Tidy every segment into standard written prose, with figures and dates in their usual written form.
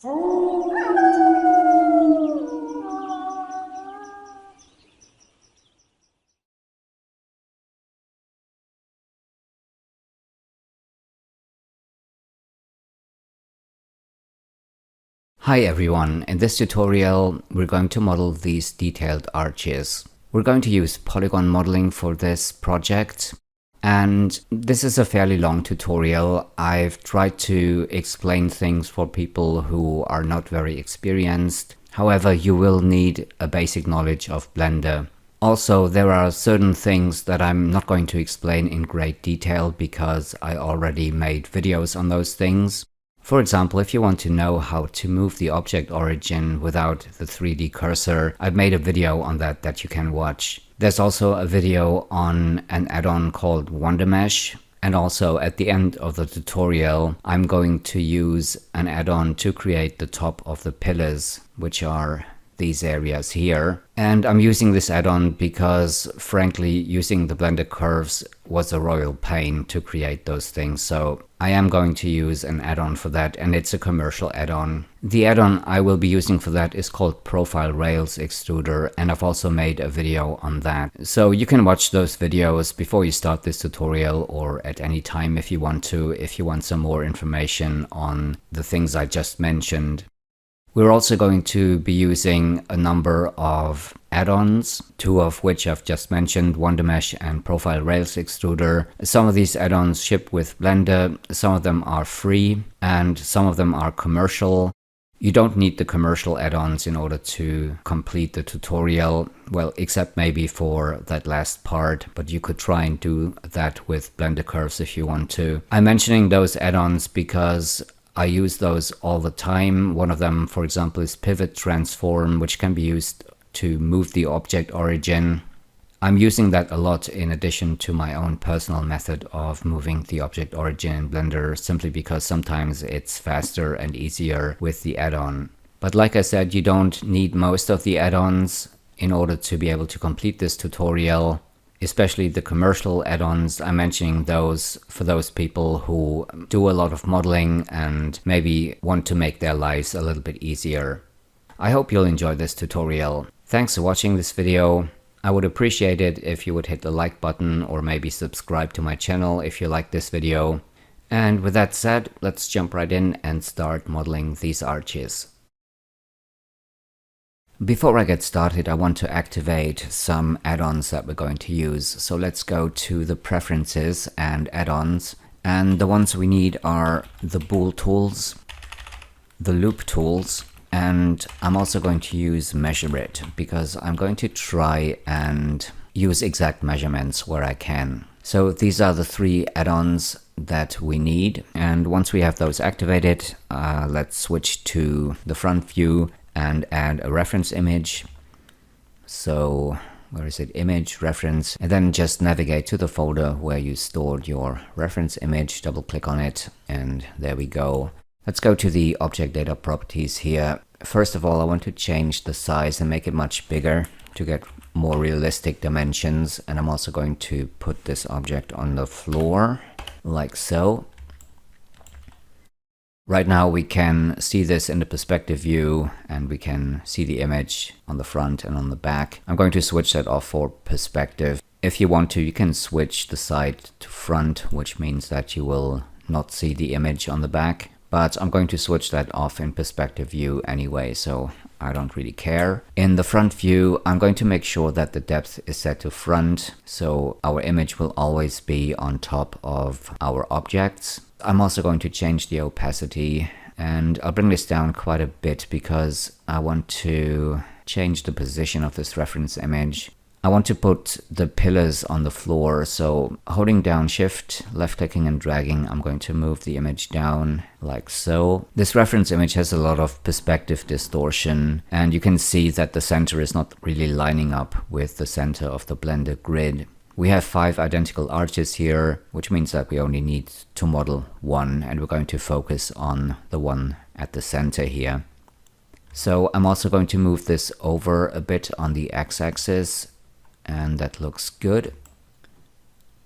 Hi everyone, in this tutorial we're going to model these detailed arches. We're going to use polygon modeling for this project, and this is a fairly long tutorial. I've tried to explain things for people who are not very experienced. However, you will need a basic knowledge of Blender. Also, there are certain things that I'm not going to explain in great detail because I already made videos on those things. For example, if you want to know how to move the object origin without the 3D cursor, I've made a video on that you can watch. There's also a video on an add-on called WonderMesh, and also at the end of the tutorial I'm going to use an add-on to create the top of the pillars, which are these areas here. And I'm using this add-on because, frankly, using the Blender curves was a royal pain to create those things, so I am going to use an add-on for that, and it's a commercial add-on. The add-on I will be using for that is called Profile Rails Extruder, and I've also made a video on that. So you can watch those videos before you start this tutorial, or at any time if you want to, if you want some more information on the things I just mentioned. We're also going to be using a number of add-ons, two of which I've just mentioned, WonderMesh and Profile Rails Extruder. Some of these add-ons ship with Blender, some of them are free, and some of them are commercial. You don't need the commercial add-ons in order to complete the tutorial, well, except maybe for that last part, but you could try and do that with Blender curves if you want to. I'm mentioning those add-ons because I use those all the time. One of them, for example, is Pivot Transform, which can be used to move the object origin. I'm using that a lot in addition to my own personal method of moving the object origin in Blender, simply because sometimes it's faster and easier with the add-on. But like I said, you don't need most of the add-ons in order to be able to complete this tutorial. Especially the commercial add-ons, I'm mentioning those for those people who do a lot of modeling and maybe want to make their lives a little bit easier. I hope you'll enjoy this tutorial. Thanks for watching this video. I would appreciate it if you would hit the like button or maybe subscribe to my channel if you like this video. And with that said, let's jump right in and start modeling these arches. Before I get started, I want to activate some add-ons that we're going to use. So let's go to the preferences and add-ons. And the ones we need are the bool tools, the loop tools, and I'm also going to use measure it because I'm going to try and use exact measurements where I can. So these are the three add-ons that we need. And once we have those activated, let's switch to the front view and add a reference image. So where is it? Image, reference, and then just navigate to the folder where you stored your reference image, double click on it, and there we go. Let's go to the object data properties here. First of all, I want to change the size and make it much bigger to get more realistic dimensions. And I'm also going to put this object on the floor like so. Right now we can see this in the perspective view, and we can see the image on the front and on the back. I'm going to switch that off for perspective. If you want to, you can switch the side to front, which means that you will not see the image on the back. But I'm going to switch that off in perspective view anyway, so I don't really care. In the front view, I'm going to make sure that the depth is set to front, so our image will always be on top of our objects. I'm also going to change the opacity, and I'll bring this down quite a bit because I want to change the position of this reference image. I want to put the pillars on the floor, so holding down Shift, left clicking and dragging, I'm going to move the image down like so. This reference image has a lot of perspective distortion, and you can see that the center is not really lining up with the center of the Blender grid. We have 5 identical arches here, which means that we only need to model one, and we're going to focus on the one at the center here. So I'm also going to move this over a bit on the x-axis, and that looks good.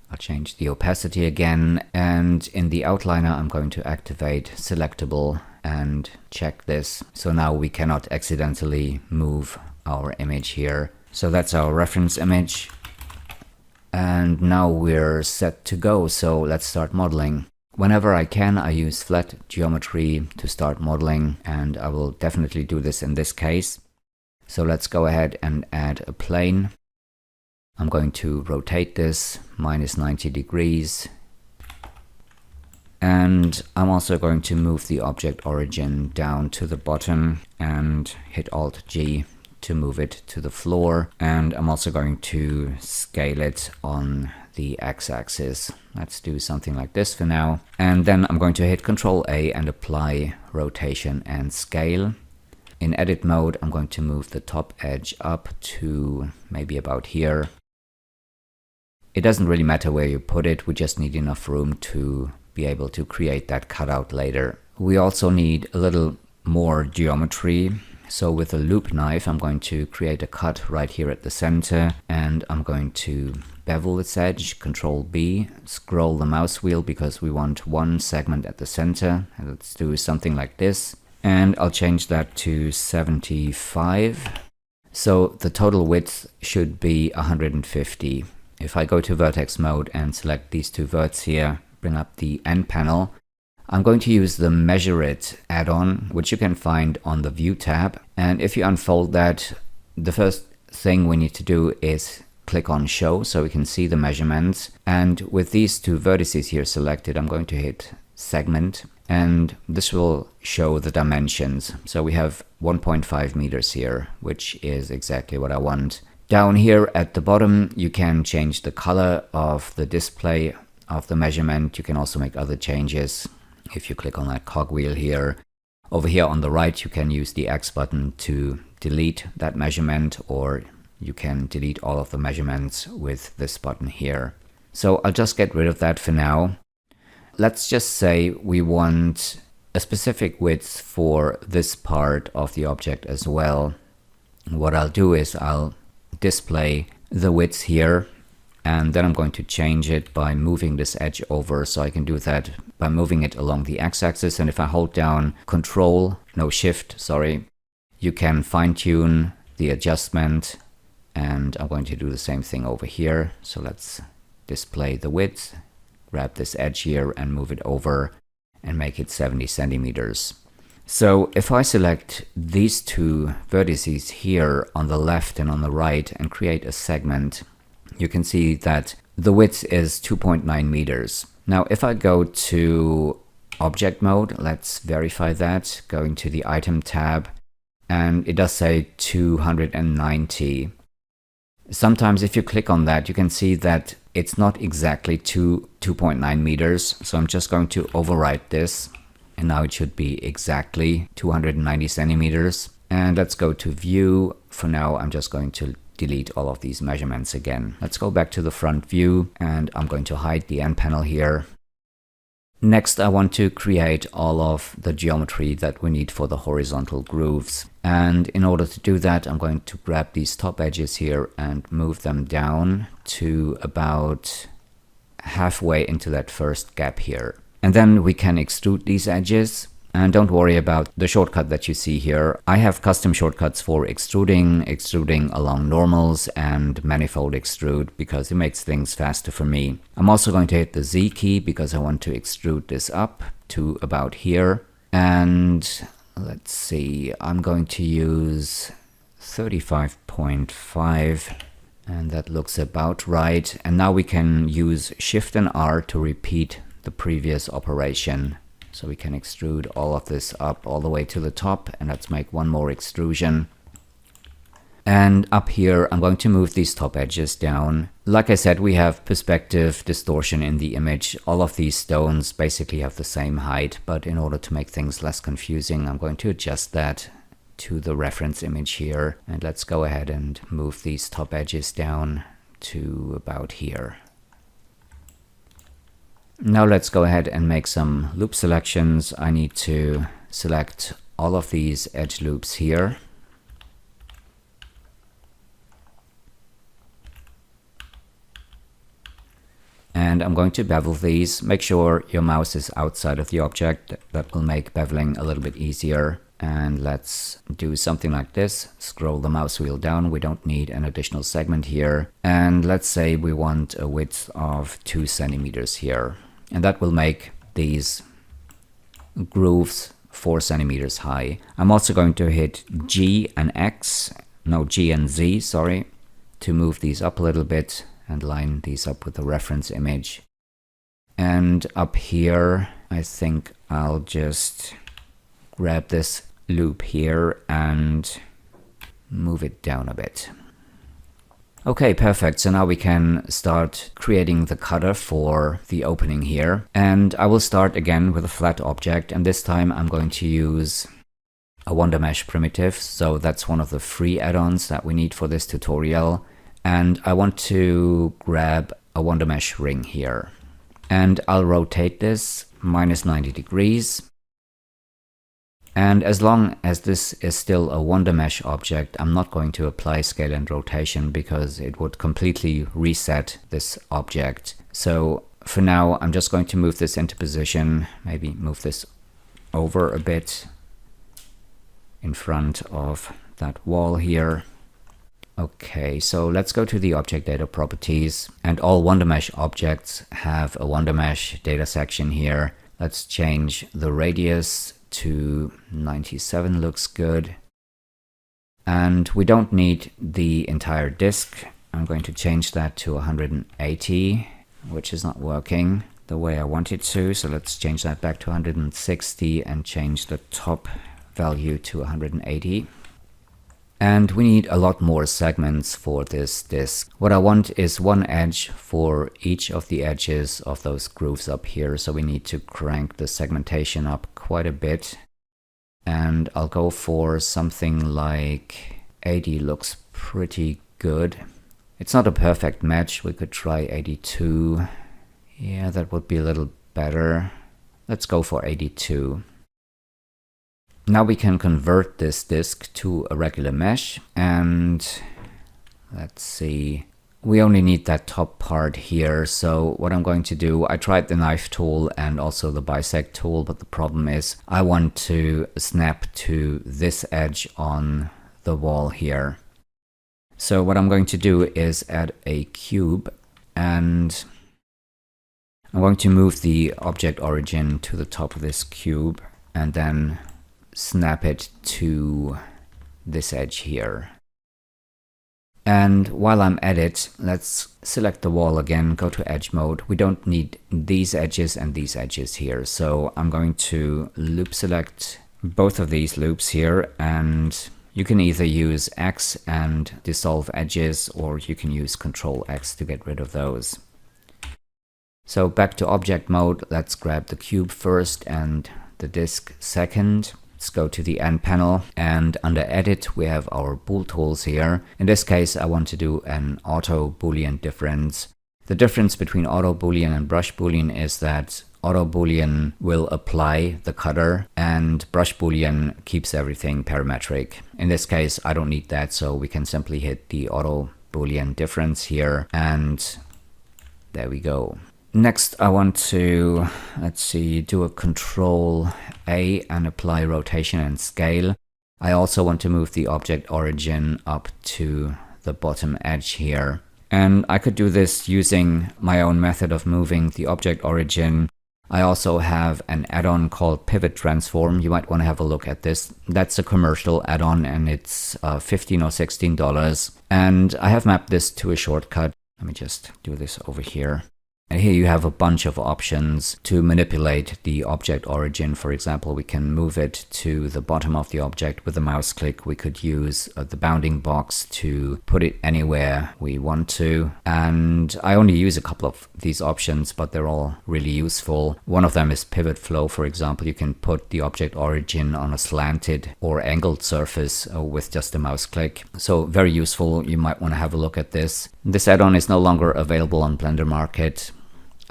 I'll change the opacity again, and in the outliner I'm going to activate selectable and check this. So now we cannot accidentally move our image here. So that's our reference image. And now we're set to go. So let's start modeling. Whenever I can, I use flat geometry to start modeling, and I will definitely do this in this case. So let's go ahead and add a plane. I'm going to rotate this -90 degrees. And I'm also going to move the object origin down to the bottom and hit Alt-G to move it to the floor. And I'm also going to scale it on the x-axis. Let's do something like this for now. And then I'm going to hit Ctrl-A and apply rotation and scale. In edit mode, I'm going to move the top edge up to maybe about here. It doesn't really matter where you put it, we just need enough room to be able to create that cutout later. We also need a little more geometry. So with a loop knife, I'm going to create a cut right here at the center, and I'm going to bevel its edge, Ctrl-B, scroll the mouse wheel because we want one segment at the center. And let's do something like this. And I'll change that to 75. So the total width should be 150. If I go to vertex mode and select these two verts here, bring up the end panel, I'm going to use the Measure It add-on, which you can find on the View tab. And if you unfold that, the first thing we need to do is click on Show so we can see the measurements. And with these two vertices here selected, I'm going to hit Segment, and this will show the dimensions. So we have 1.5 meters here, which is exactly what I want. Down here at the bottom, you can change the color of the display of the measurement. You can also make other changes if you click on that cogwheel here. Over here on the right, you can use the X button to delete that measurement, or you can delete all of the measurements with this button here. So I'll just get rid of that for now. Let's just say we want a specific width for this part of the object as well. What I'll do is I'll display the width here, and then I'm going to change it by moving this edge over. So I can do that by moving it along the x-axis, and if I hold down Shift, you can fine-tune the adjustment, and I'm going to do the same thing over here. So let's display the width, grab this edge here and move it over and make it 70 centimeters. So if I select these two vertices here on the left and on the right and create a segment, you can see that the width is 2.9 meters. Now if I go to object mode, let's verify that, going to the item tab, and it does say 290. Sometimes if you click on that, you can see that it's not exactly 2.9 meters. So I'm just going to overwrite this, and now it should be exactly 290 centimeters. And let's go to View. For now, I'm just going to delete all of these measurements again. Let's go back to the front view, and I'm going to hide the end panel here. Next, I want to create all of the geometry that we need for the horizontal grooves. And in order to do that, I'm going to grab these top edges here and move them down to about halfway into that first gap here. And then we can extrude these edges. And don't worry about the shortcut that you see here. I have custom shortcuts for extruding along normals, and manifold extrude because it makes things faster for me. I'm also going to hit the Z key because I want to extrude this up to about here. And let's see, I'm going to use 35.5, and that looks about right. And now we can use Shift and R to repeat the previous operation. So we can extrude all of this up all the way to the top, and let's make one more extrusion. And up here, I'm going to move these top edges down. Like I said, we have perspective distortion in the image. All of these stones basically have the same height, but in order to make things less confusing, I'm going to adjust that to the reference image here. And let's go ahead and move these top edges down to about here. Now let's go ahead and make some loop selections. I need to select all of these edge loops here. And And I'm going to bevel these. Make sure your mouse is outside of the object. That will make beveling a little bit easier. And let's do something like this. Scroll the mouse wheel down. We don't need an additional segment here. And let's say we want a width of 2 centimeters here. And that will make these grooves 4 centimeters high. I'm also going to hit G and Z, sorry, to move these up a little bit and line these up with the reference image. And up here, I think I'll just grab this loop here and move it down a bit. Okay, perfect. So now we can start creating the cutter for the opening here. And I will start again with a flat object, and this time I'm going to use a WonderMesh primitive. So that's one of the free add-ons that we need for this tutorial. And I want to grab a WonderMesh ring here. And I'll rotate this -90 degrees. And as long as this is still a WonderMesh object, I'm not going to apply scale and rotation because it would completely reset this object. So for now, I'm just going to move this into position, maybe move this over a bit in front of that wall here. Okay, so let's go to the object data properties, and all WonderMesh objects have a WonderMesh data section here. Let's change the radius to 97, looks good. And we don't need the entire disk. I'm going to change that to 180, which is not working the way I want it to. So let's change that back to 160 and change the top value to 180. And we need a lot more segments for this disk. What I want is one edge for each of the edges of those grooves up here. So we need to crank the segmentation up quite a bit. And I'll go for something like 80 looks pretty good. It's not a perfect match. We could try 82. Yeah, that would be a little better. Let's go for 82. Now we can convert this disk to a regular mesh, and let's see, we only need that top part here. So what I'm going to do, I tried the knife tool and also the bisect tool, but the problem is I want to snap to this edge on the wall here. So what I'm going to do is add a cube, and I'm going to move the object origin to the top of this cube and then snap it to this edge here. And while I'm at it, let's select the wall again, go to edge mode. We don't need these edges and these edges here. So I'm going to loop select both of these loops here, and you can either use X and dissolve edges, or you can use Control X to get rid of those. So back to object mode, let's grab the cube first and the disk second. Let's go to the end panel, and under edit we have our bool tools here. In this case I want to do an auto Boolean difference. The difference between auto Boolean and brush Boolean is that auto Boolean will apply the cutter and brush Boolean keeps everything parametric. In this case I don't need that, so we can simply hit the auto Boolean difference here, and there we go. Next I want to, let's see, do a Control A and apply rotation and scale. I also want to move the object origin up to the bottom edge here. And I could do this using my own method of moving the object origin. I also have an add-on called Pivot Transform. You might want to have a look at this. That's a commercial add-on, and it's $15 or $16. And I have mapped this to a shortcut. Let me just do this over here. And here you have a bunch of options to manipulate the object origin. For example, we can move it to the bottom of the object with a mouse click. We could use the bounding box to put it anywhere we want to. And I only use a couple of these options, but they're all really useful. One of them is pivot flow. For example, you can put the object origin on a slanted or angled surface with just a mouse click. So very useful. You might want to have a look at this. This add-on is no longer available on Blender Market.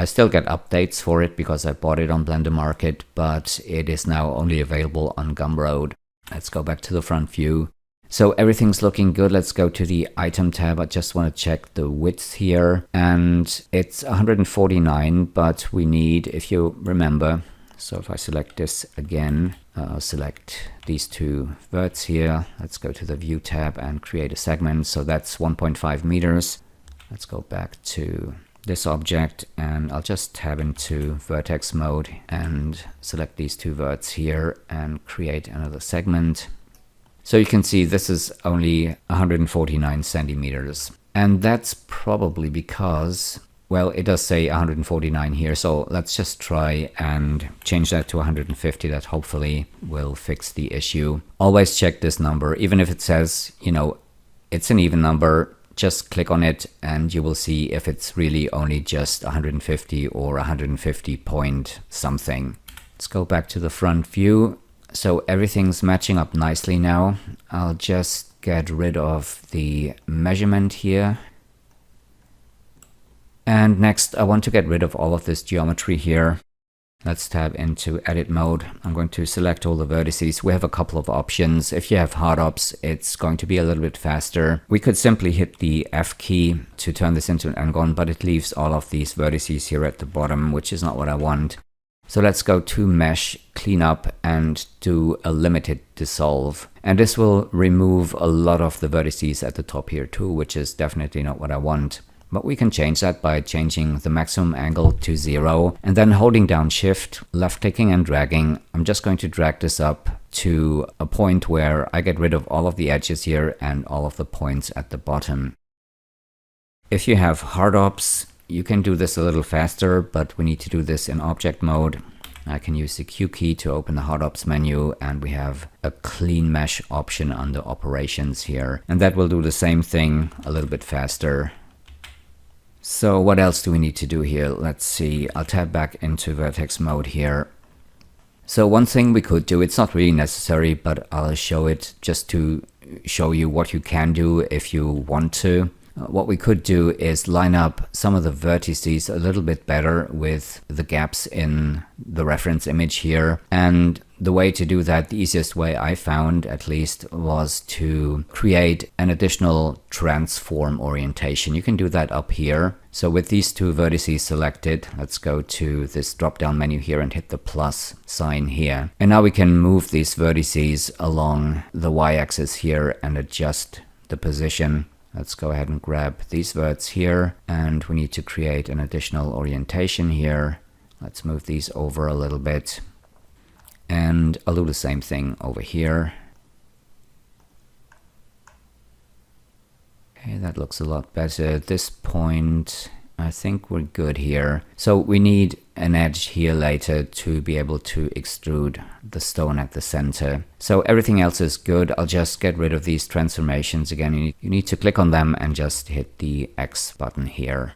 I still get updates for it because I bought it on Blender Market, but it is now only available on Gumroad. Let's go back to the front view. So everything's looking good. Let's go to the item tab. I just want to check the width here, and it's 149, but we need, if you remember, so if I select this again, select these two verts here. Let's go to the view tab and create a segment. So that's 1.5 meters. Let's go back to this object, and I'll just tab into vertex mode and select these two verts here and create another segment. So you can see this is only 149 centimeters. And that's probably because, well, it does say 149 here. So let's just try and change that to 150. That hopefully will fix the issue. Always check this number. Even if it says, you know, it's an even number, just click on it and you will see if it's really only just 150 or 150 point something. Let's go back to the front view. So everything's matching up nicely now. I'll just get rid of the measurement here. And next, I want to get rid of all of this geometry here. Let's tab into edit mode. I'm going to select all the vertices. We have a couple of options. If you have hard ops, it's going to be a little bit faster. We could simply hit the F key to turn this into an n-gon, but it leaves all of these vertices here at the bottom, which is not what I want. So let's go to mesh, clean up, and do a limited dissolve. And this will remove a lot of the vertices at the top here too, which is definitely not what I want. But we can change that by changing the maximum angle to 0 and then holding down shift, left clicking and dragging. I'm just going to drag this up to a point where I get rid of all of the edges here and all of the points at the bottom. If you have hard ops, you can do this a little faster, but we need to do this in object mode. I can use the Q key to open the hard ops menu, and we have a clean mesh option under operations here. And that will do the same thing a little bit faster. So what else do we need to do here? Let's see. I'll tab back into vertex mode here. So one thing we could do, it's not really necessary, but I'll show it just to show you what you can do if you want to. What we could do is line up some of the vertices a little bit better with the gaps in the reference image here. And the way to do that, the easiest way I found at least, was to create an additional transform orientation. You can do that up here. So with these two vertices selected, let's go to this drop-down menu here and hit the plus sign here. And now we can move these vertices along the y-axis here and adjust the position. Let's go ahead and grab these verts here, and we need to create an additional orientation here. Let's move these over a little bit, and I'll do the same thing over here. Okay, that looks a lot better. At this point, I think we're good here. So we need an edge here later to be able to extrude the stone at the center. So everything else is good. I'll just get rid of these transformations. Again, you need to click on them and just hit the X button here.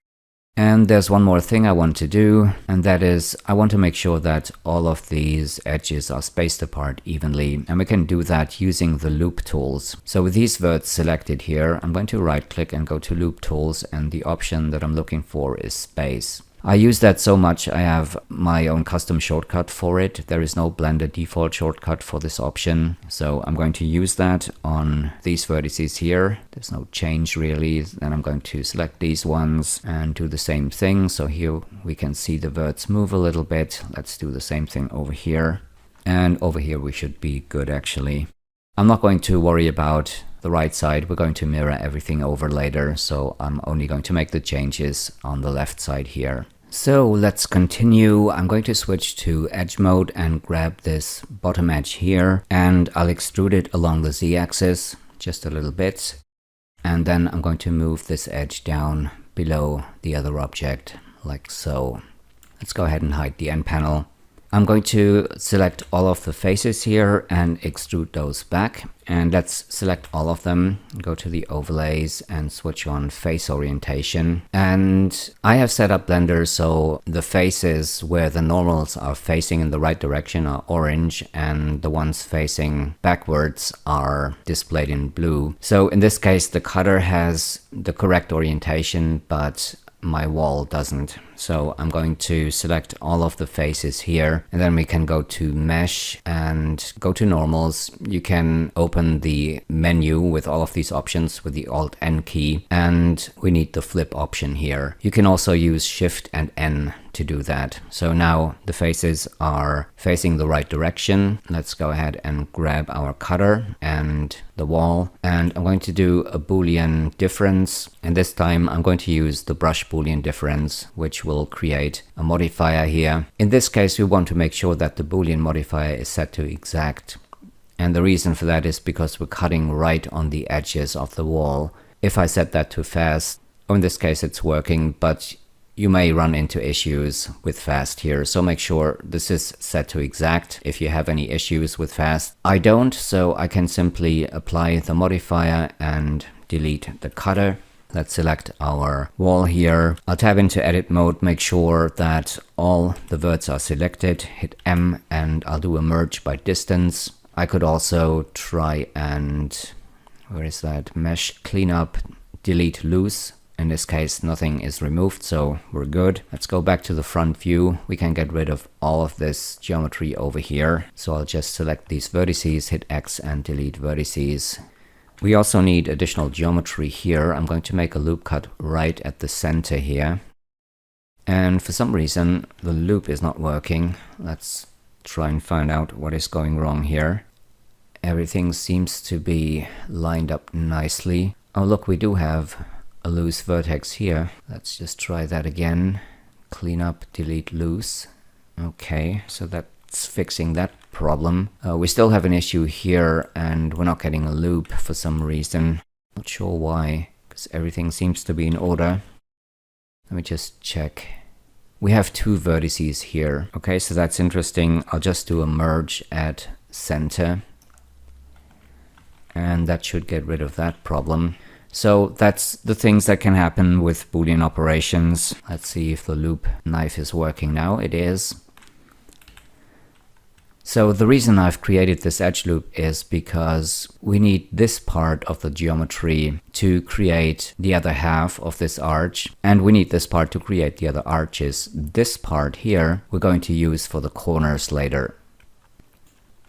And there's one more thing I want to do, and that is I want to make sure that all of these edges are spaced apart evenly, and we can do that using the loop tools. So with these verts selected here, I'm going to right click and go to loop tools, and the option that I'm looking for is space. I use that so much I have my own custom shortcut for it. There is no Blender default shortcut for this option, so I'm going to use that on these vertices here. There's no change really. Then I'm going to select these ones and do the same thing. So here we can see the verts move a little bit. Let's do the same thing over here. And over here we should be good actually. I'm not going to worry about the right side. We're going to mirror everything over later, so I'm only going to make the changes on the left side here. So let's continue. I'm going to switch to edge mode and grab this bottom edge here, and I'll extrude it along the z-axis just a little bit, and then I'm going to move this edge down below the other object like so. Let's go ahead and hide the end panel. I'm going to select all of the faces here and extrude those back. And let's select all of them, go to the overlays and switch on face orientation. And I have set up Blender so the faces where the normals are facing in the right direction are orange and the ones facing backwards are displayed in blue. So in this case, the cutter has the correct orientation, but my wall doesn't. So I'm going to select all of the faces here, and then we can go to Mesh and go to Normals. You can open the menu with all of these options with the Alt-N key, and we need the flip option here. You can also use Shift and N to do that. So now the faces are facing the right direction. Let's go ahead and grab our cutter and the wall, and I'm going to do a Boolean difference, and this time I'm going to use the brush Boolean difference, which will create a modifier here. In this case, we want to make sure that the Boolean modifier is set to exact, and the reason for that is because we're cutting right on the edges of the wall. If I set that to fast, in this case it's working, but you may run into issues with fast here, so make sure this is set to exact if you have any issues with fast. I don't, so I can simply apply the modifier and delete the cutter. Let's select our wall here. I'll tab into edit mode, make sure that all the verts are selected, hit M, and I'll do a merge by distance. I could also try and, where is that, mesh cleanup, delete loose. In this case, nothing is removed, so we're good. Let's go back to the front view. We can get rid of all of this geometry over here. So I'll just select these vertices, hit X and delete vertices. We also need additional geometry here. I'm going to make a loop cut right at the center here. And for some reason, the loop is not working. Let's try and find out what is going wrong here. Everything seems to be lined up nicely. Oh, look, we do have a loose vertex here. Let's just try that again. Clean up, delete loose. Okay, so that's fixing that problem. We still have an issue here, and we're not getting a loop for some reason. Not sure why, because everything seems to be in order. Let me just check. We have two vertices here. Okay, so that's interesting. I'll just do a merge at center, and that should get rid of that problem. So that's the things that can happen with Boolean operations. Let's see if the loop knife is working now. It is. So the reason I've created this edge loop is because we need this part of the geometry to create the other half of this arch, and we need this part to create the other arches. This part here we're going to use for the corners later.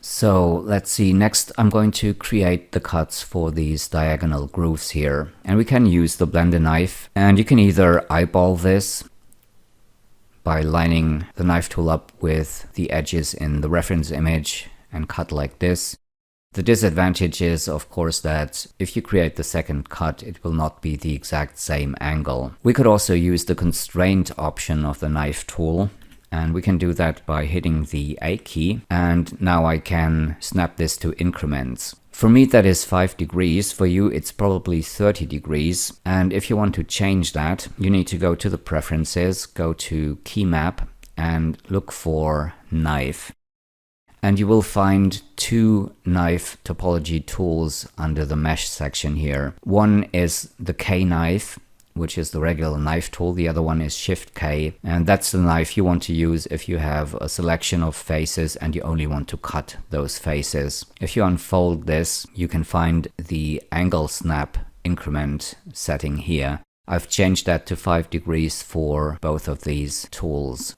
So let's see, next I'm going to create the cuts for these diagonal grooves here. And we can use the blender knife, and you can either eyeball this by lining the knife tool up with the edges in the reference image and cut like this. The disadvantage is, of course, that if you create the second cut, it will not be the exact same angle. We could also use the constraint option of the knife tool. And we can do that by hitting the A key, and now I can snap this to increments. For me that is 5 degrees, for you it's probably 30 degrees, and if you want to change that, you need to go to the preferences, go to key map, and look for knife. And you will find two knife topology tools under the mesh section here. One is the K knife, which is the regular knife tool. The other one is Shift K, and that's the knife you want to use if you have a selection of faces and you only want to cut those faces. If you unfold this, you can find the angle snap increment setting here. I've changed that to 5 degrees for both of these tools.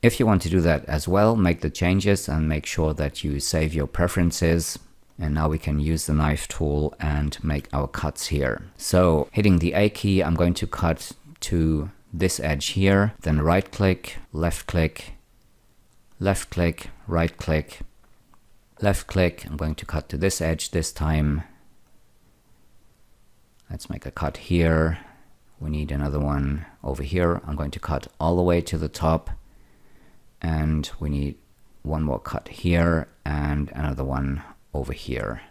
If you want to do that as well, make the changes and make sure that you save your preferences. And now we can use the knife tool and make our cuts here. So hitting the A key, I'm going to cut to this edge here, then right click, left click, left click, right click, left click. I'm going to cut to this edge this time. Let's make a cut here. We need another one over here. I'm going to cut all the way to the top, and we need one more cut here and another one over here.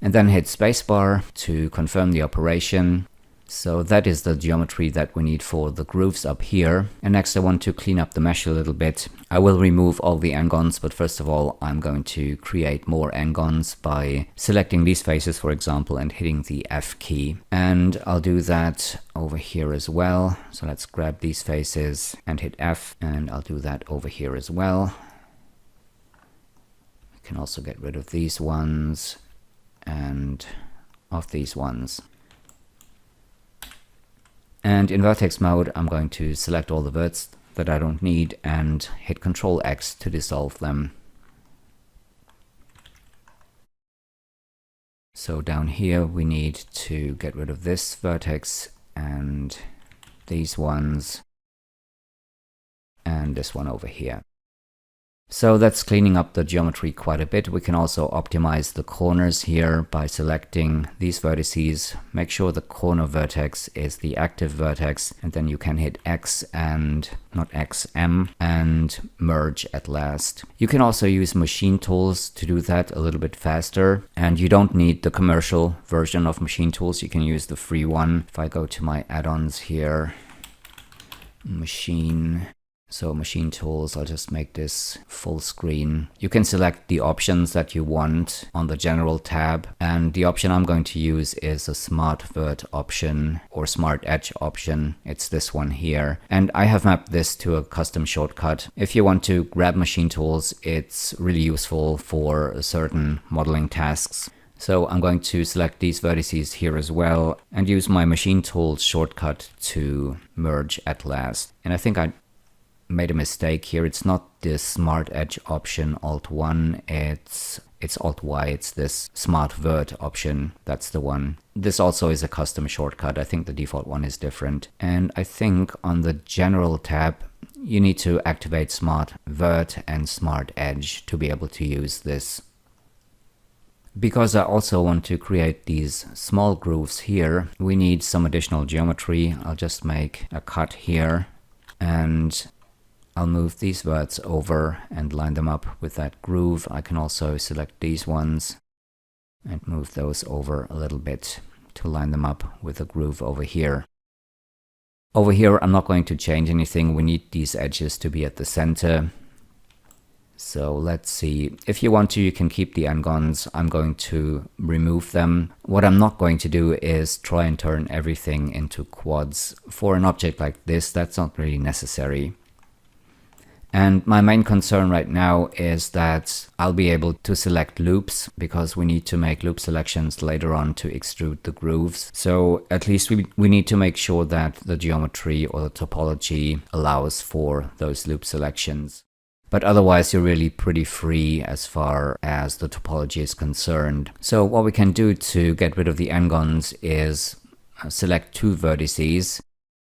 And then hit spacebar to confirm the operation. So that is the geometry that we need for the grooves up here. And next I want to clean up the mesh a little bit. I will remove all the n-gons, but first of all I'm going to create more n-gons by selecting these faces, for example, and hitting the F key. And I'll do that over here as well. So let's grab these faces and hit F, and I'll do that over here as well. Can also get rid of these ones and of these ones. And in vertex mode, I'm going to select all the verts that I don't need and hit Ctrl X to dissolve them. So down here we need to get rid of this vertex and these ones and this one over here. So that's cleaning up the geometry quite a bit. We can also optimize the corners here by selecting these vertices. Make sure the corner vertex is the active vertex, and then you can hit X and not X, M, and merge at last. You can also use machine tools to do that a little bit faster, and you don't need the commercial version of machine tools. You can use the free one. If I go to my add-ons here, machine tools, I'll just make this full screen. You can select the options that you want on the general tab, and the option I'm going to use is a smart vert option or smart edge option. It's this one here, and I have mapped this to a custom shortcut. If you want to grab machine tools, it's really useful for certain modeling tasks. So I'm going to select these vertices here as well and use my machine tools shortcut to merge at last. And I think I made a mistake here. It's not this smart edge option Alt-1, it's Alt-Y, it's this smart vert option. That's the one. This also is a custom shortcut. I think the default one is different. And I think on the general tab, you need to activate smart vert and smart edge to be able to use this. Because I also want to create these small grooves here, we need some additional geometry. I'll just make a cut here and I'll move these verts over and line them up with that groove. I can also select these ones and move those over a little bit to line them up with a groove over here. Over here, I'm not going to change anything. We need these edges to be at the center. So let's see. If you want to, you can keep the n-gons. I'm going to remove them. What I'm not going to do is try and turn everything into quads. For an object like this, that's not really necessary. And my main concern right now is that I'll be able to select loops because we need to make loop selections later on to extrude the grooves. So at least we need to make sure that the geometry or the topology allows for those loop selections. But otherwise, you're really pretty free as far as the topology is concerned. So what we can do to get rid of the n-gons is select two vertices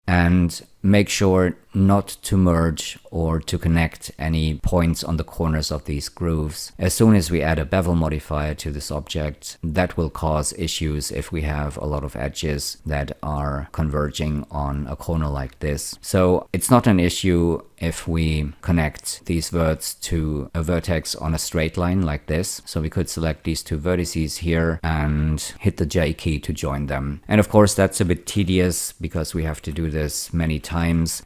and make sure not to merge or to connect any points on the corners of these grooves. As soon as we add a bevel modifier to this object, that will cause issues if we have a lot of edges that are converging on a corner like this. So it's not an issue if we connect these verts to a vertex on a straight line like this. So we could select these two vertices here and hit the J key to join them. And of course, that's a bit tedious because we have to do this many times.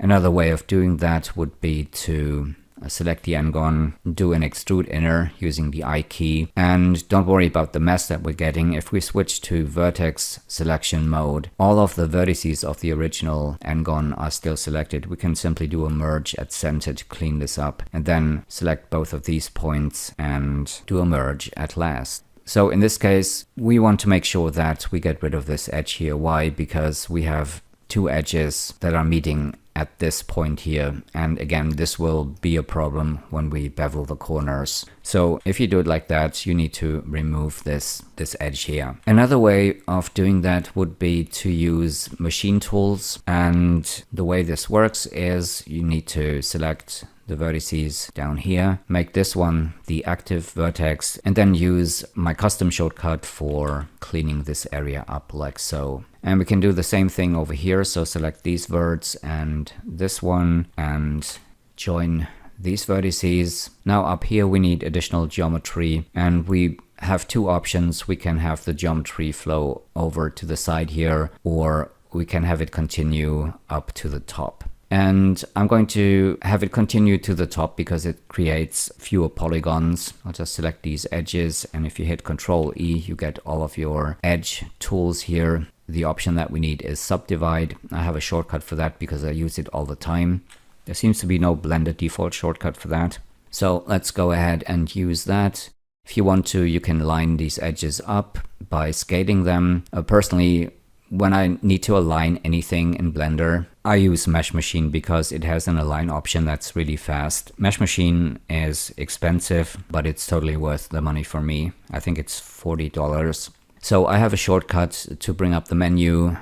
Another way of doing that would be to select the n-gon, do an extrude inner using the I key, and don't worry about the mess that we're getting. If we switch to vertex selection mode, all of the vertices of the original n-gon are still selected. We can simply do a merge at center to clean this up, and then select both of these points and do a merge at last. So in this case, we want to make sure that we get rid of this edge here. Why? Because we have two edges that are meeting at this point here, and again, this will be a problem when we bevel the corners. So if you do it like that, you need to remove this edge here. Another way of doing that would be to use machine tools, and the way this works is you need to select the vertices down here, make this one the active vertex, and then use my custom shortcut for cleaning this area up like so. And we can do the same thing over here, so select these verts and this one and join these vertices. Now up here we need additional geometry, and we have two options. We can have the geometry flow over to the side here, or we can have it continue up to the top. And I'm going to have it continue to the top because it creates fewer polygons. I'll just select these edges, and if you hit Ctrl E, you get all of your edge tools here. The option that we need is subdivide. I have a shortcut for that because I use it all the time. There seems to be no Blender default shortcut for that. So let's go ahead and use that. If you want to, you can line these edges up by scaling them. Personally, when I need to align anything in Blender, I use Mesh Machine because it has an align option that's really fast. Mesh Machine is expensive, but it's totally worth the money for me. I think it's $40. So I have a shortcut to bring up the menu,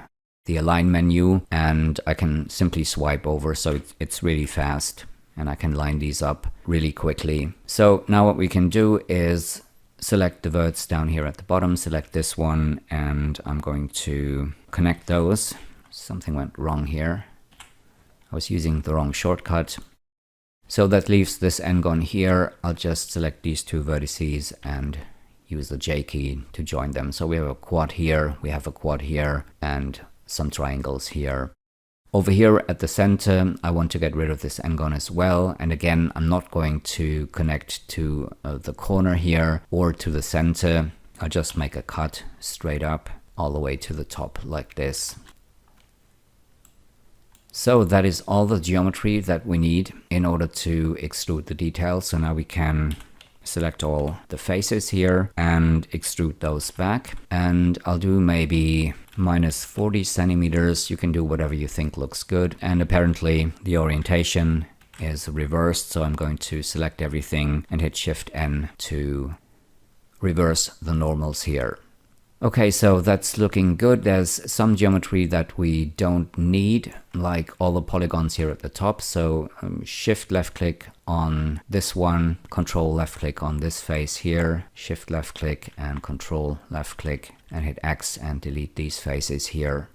the align menu, and I can simply swipe over, so it's really fast and I can line these up really quickly. So now what we can do is select the verts down here at the bottom, select this one, and I'm going to connect those. Something went wrong here. I was using the wrong shortcut. So that leaves this n-gon here. I'll just select these two vertices and use the J key to join them. So we have a quad here, we have a quad here, and some triangles here. Over here at the center, I want to get rid of this n-gon as well. And again, I'm not going to connect to the corner here or to the center. I'll just make a cut straight up all the way to the top like this. So that is all the geometry that we need in order to extrude the details. So now we can select all the faces here and extrude those back. And I'll do maybe minus 40 centimeters. You can do whatever you think looks good. And apparently the orientation is reversed. So I'm going to select everything and hit Shift N to reverse the normals here. Okay, so that's looking good. There's some geometry that we don't need, like all the polygons here at the top. So Shift left click on this one, Control left click on this face here, Shift left click and Control left click and hit X and delete these faces here.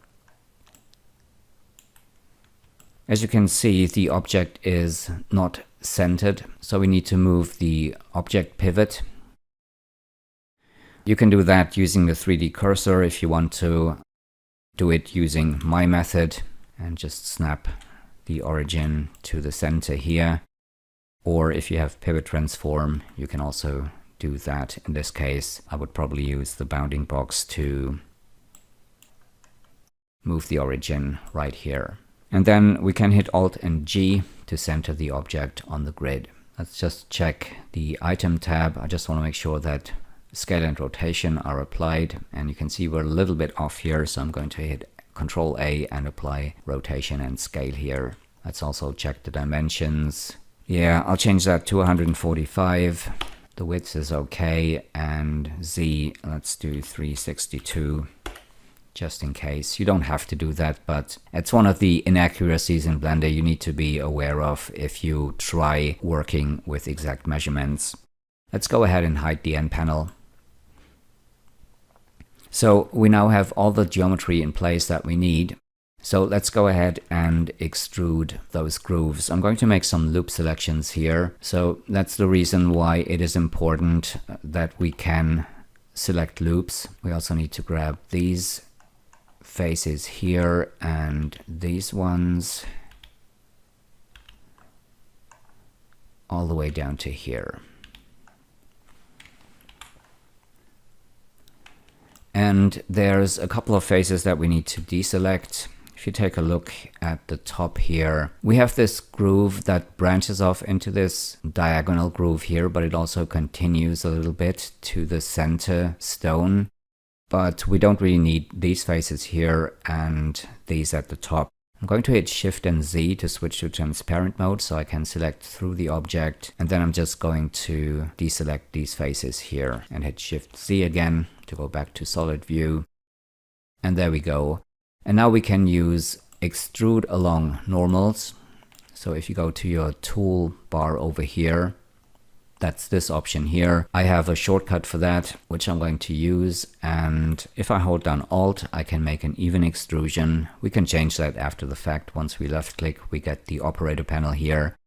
As you can see, the object is not centered, so we need to move the object pivot. You can do that using the 3D cursor if you want to do it using my method and just snap the origin to the center here. Or if you have pivot transform, you can also do that. In this case, I would probably use the bounding box to move the origin right here. And then we can hit Alt and G to center the object on the grid. Let's just check the item tab. I just want to make sure that scale and rotation are applied, and you can see we're a little bit off here, so I'm going to hit Control A and apply rotation and scale here. Let's also check the dimensions. Yeah, I'll change that to 145. The width is okay, and Z, let's do 362 just in case. You don't have to do that, but it's one of the inaccuracies in Blender you need to be aware of if you try working with exact measurements. Let's go ahead and hide the end panel. So we now have all the geometry in place that we need. So let's go ahead and extrude those grooves. I'm going to make some loop selections here. So that's the reason why it is important that we can select loops. We also need to grab these faces here and these ones all the way down to here. And there's a couple of faces that we need to deselect. If you take a look at the top here, we have this groove that branches off into this diagonal groove here, but it also continues a little bit to the center stone. But we don't really need these faces here and these at the top. I'm going to hit Shift and Z to switch to transparent mode so I can select through the object, and then I'm just going to deselect these faces here and hit Shift Z again to go back to solid view. And there we go. And now we can use extrude along normals. So if you go to your tool bar over here, that's this option here. I have a shortcut for that, which I'm going to use. And if I hold down Alt, I can make an even extrusion. We can change that after the fact. Once we left click, we get the operator panel here.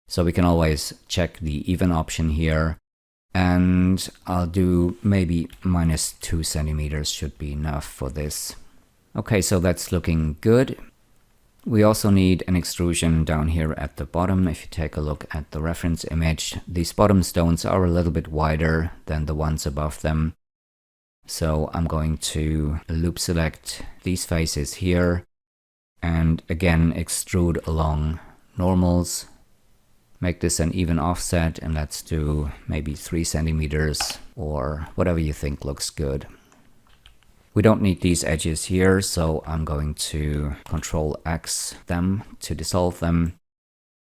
So we can always check the even option here. And I'll do maybe minus 2 centimeters should be enough for this. Okay, so that's looking good. We also need an extrusion down here at the bottom. If you take a look at the reference image, these bottom stones are a little bit wider than the ones above them. So I'm going to loop select these faces here and again extrude along normals. Make this an even offset and let's do maybe 3 centimeters or whatever you think looks good. We don't need these edges here, so I'm going to Control X them to dissolve them.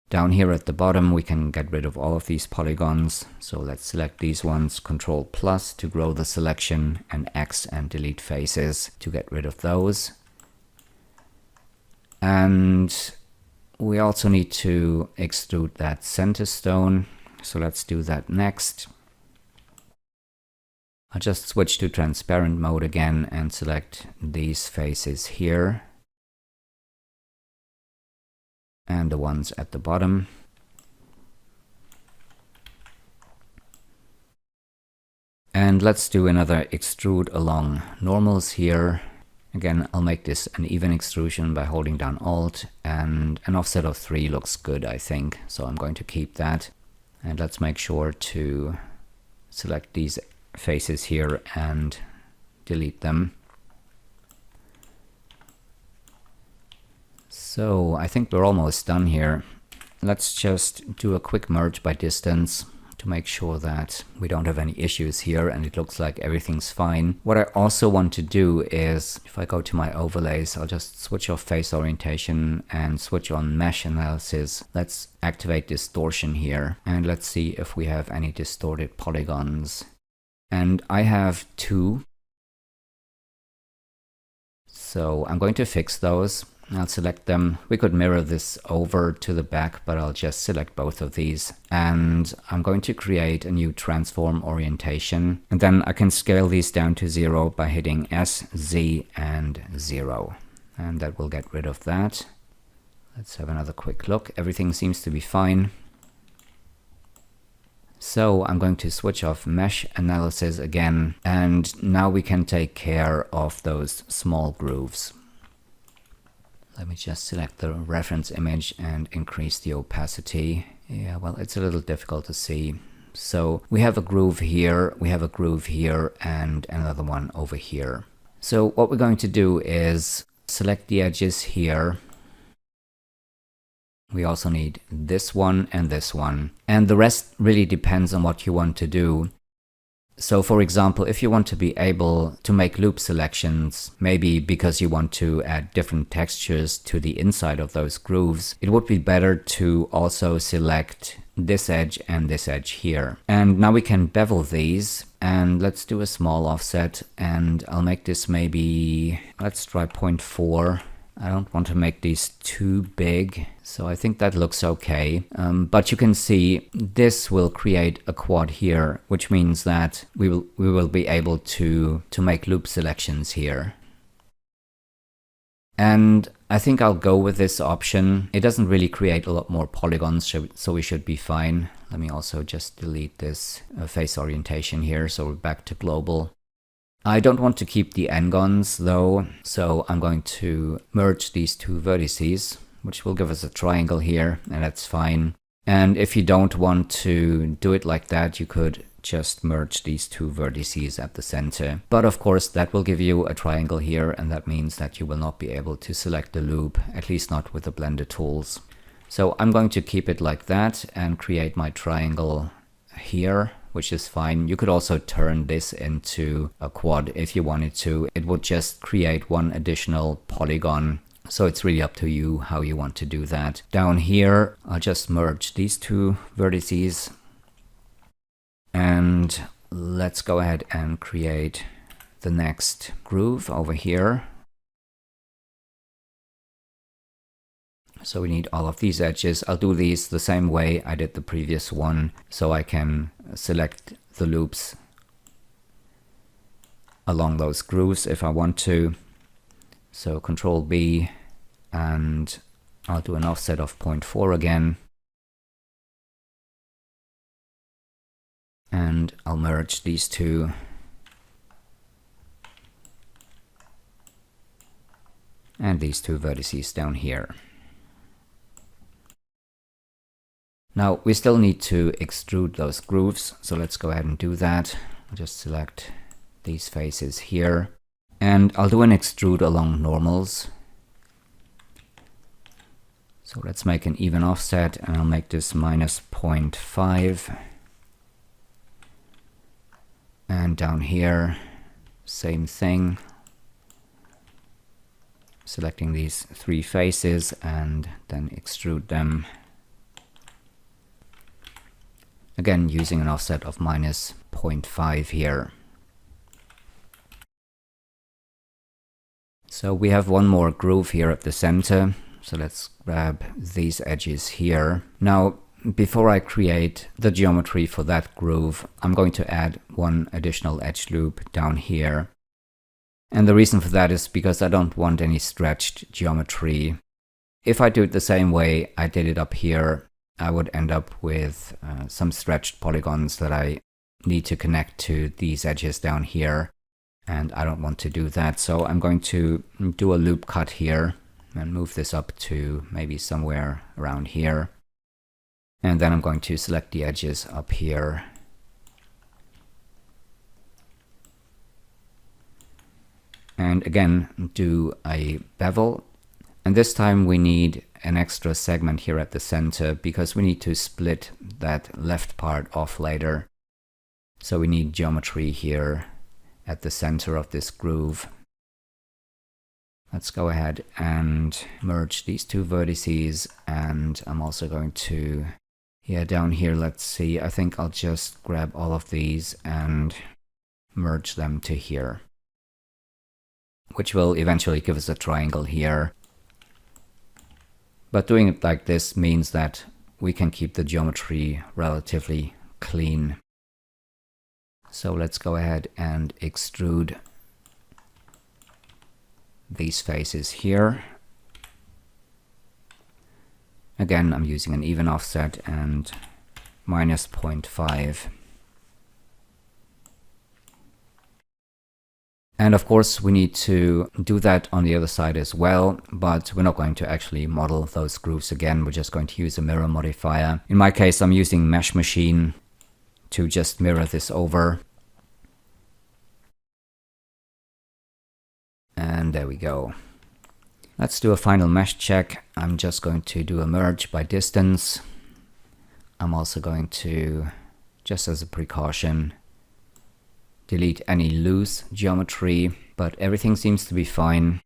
Down here at the bottom, we can get rid of all of these polygons. So let's select these ones, Control plus to grow the selection, and X and delete faces to get rid of those. And we also need to extrude that center stone. So let's do that next. I'll just switch to transparent mode again and select these faces here. And the ones at the bottom. And let's do another extrude along normals here. Again, I'll make this an even extrusion by holding down Alt, and an offset of 3 looks good, I think. So I'm going to keep that. And let's make sure to select these faces here and delete them. So I think we're almost done here. Let's just do a quick merge by distance to make sure that we don't have any issues here and it looks like everything's fine. What I also want to do is, if I go to my overlays, I'll just switch off face orientation and switch on mesh analysis. Let's activate distortion here and let's see if we have any distorted polygons. And I have 2. So I'm going to fix those. I'll select them. We could mirror this over to the back, but I'll just select both of these. And I'm going to create a new transform orientation. And then I can scale these down to 0 by hitting S, Z, and 0. And that will get rid of that. Let's have another quick look. Everything seems to be fine. So I'm going to switch off mesh analysis again. And now we can take care of those small grooves. Let me just select the reference image and increase the opacity. Yeah, well, it's a little difficult to see. So we have a groove here, we have a groove here, and another one over here. So what we're going to do is select the edges here. We also need this one and this one. And the rest really depends on what you want to do. So for example, if you want to be able to make loop selections, maybe because you want to add different textures to the inside of those grooves, it would be better to also select this edge and this edge here. And now we can bevel these, and let's do a small offset, and I'll make this maybe, let's try 0.4. I don't want to make these too big, so I think that looks okay. But you can see this will create a quad here, which means that we will be able to make loop selections here. And I think I'll go with this option. It doesn't really create a lot more polygons, so we should be fine. Let me also just delete this face orientation here, so we're back to global. I don't want to keep the n-gons though, so I'm going to merge these 2 vertices, which will give us a triangle here, and that's fine. And if you don't want to do it like that, you could just merge these 2 vertices at the center. But of course that will give you a triangle here, and that means that you will not be able to select the loop, at least not with the Blender tools. So I'm going to keep it like that and create my triangle here, which is fine. You could also turn this into a quad if you wanted to. It would just create one additional polygon. So it's really up to you how you want to do that. Down here, I'll just merge these 2 vertices. And let's go ahead and create the next groove over here. So we need all of these edges. I'll do these the same way I did the previous one, so I can select the loops along those grooves if I want to. So Control B, and I'll do an offset of 0.4 again. And I'll merge these 2. And these 2 vertices down here. Now we still need to extrude those grooves, so let's go ahead and do that. I'll just select these faces here, and I'll do an extrude along normals. So let's make an even offset, and I'll make this minus 0.5. And down here, same thing. selecting these three faces and then extrude them. Again, using an offset of -0.5 here. So we have one more groove here at the center. So let's grab these edges here. Now, before I create the geometry for that groove, I'm going to add one additional edge loop down here. And the reason for that is because I don't want any stretched geometry. If I do it the same way I did it up here, I would end up with some stretched polygons that I need to connect to these edges down here. And I don't want to do that. So I'm going to do a loop cut here and move this up to maybe somewhere around here. And then I'm going to select the edges up here. And again, do a bevel. And this time we need an extra segment here at the center because we need to split that left part off later. So we need geometry here at the center of this groove. Let's go ahead and merge these two vertices, and I'm also going to, down here, let's see, I think I'll just grab all of these and merge them to here, which will eventually give us a triangle here. But doing it like this means that we can keep the geometry relatively clean. So let's go ahead and extrude these faces here. Again, I'm using an even offset and -0.5. And of course, we need to do that on the other side as well, but we're not going to actually model those grooves again. We're just going to use a mirror modifier. In my case, I'm using Mesh Machine to just mirror this over. And there we go. Let's do a final mesh check. I'm just going to do a merge by distance. I'm also going to, just as a precaution, delete any loose geometry, but everything seems to be fine.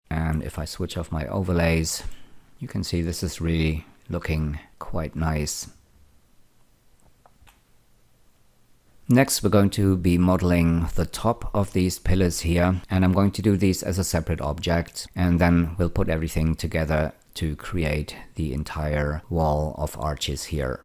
And if I switch off my overlays, you can see this is really looking quite nice. Next, we're going to be modeling the top of these pillars here, and I'm going to do these as a separate object, and then we'll put everything together to create the entire wall of arches here.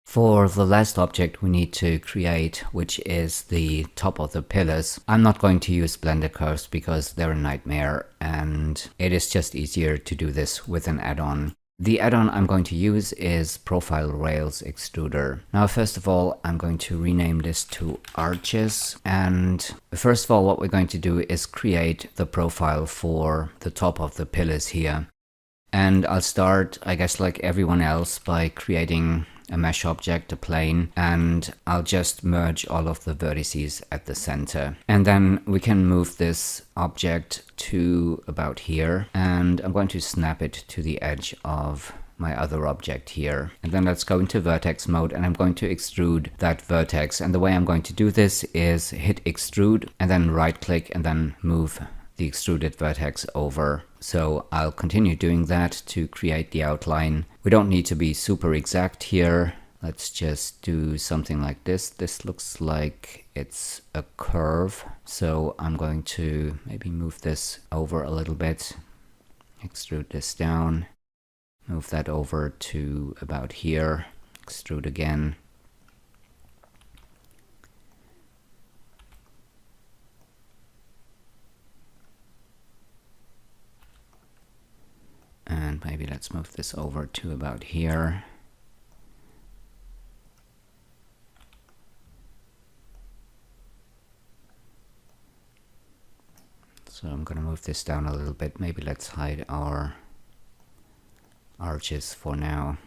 For the last object we need to create, which is the top of the pillars, I'm not going to use Blender curves because they're a nightmare, and it is just easier to do this with an add-on. The add-on I'm going to use is Profile Rails Extruder. Now, first of all, I'm going to rename this to Arches. And first of all, what we're going to do is create the profile for the top of the pillars here. And I'll start, I guess, like everyone else, by creating a mesh object, a plane, and I'll just merge all of the vertices at the center. And then we can move this object to about here, and I'm going to snap it to the edge of my other object here. And then let's go into vertex mode, and I'm going to extrude that vertex. And the way I'm going to do this is hit extrude and then right click and then move the extruded vertex over. So I'll continue doing that to create the outline. We don't need to be super exact here. Let's just do something like this. This looks like it's a curve. So I'm going to maybe move this over a little bit, extrude this down, move that over to about here, extrude again. And maybe let's move this over to about here. So I'm going to move this down a little bit. Maybe let's hide our arches for now.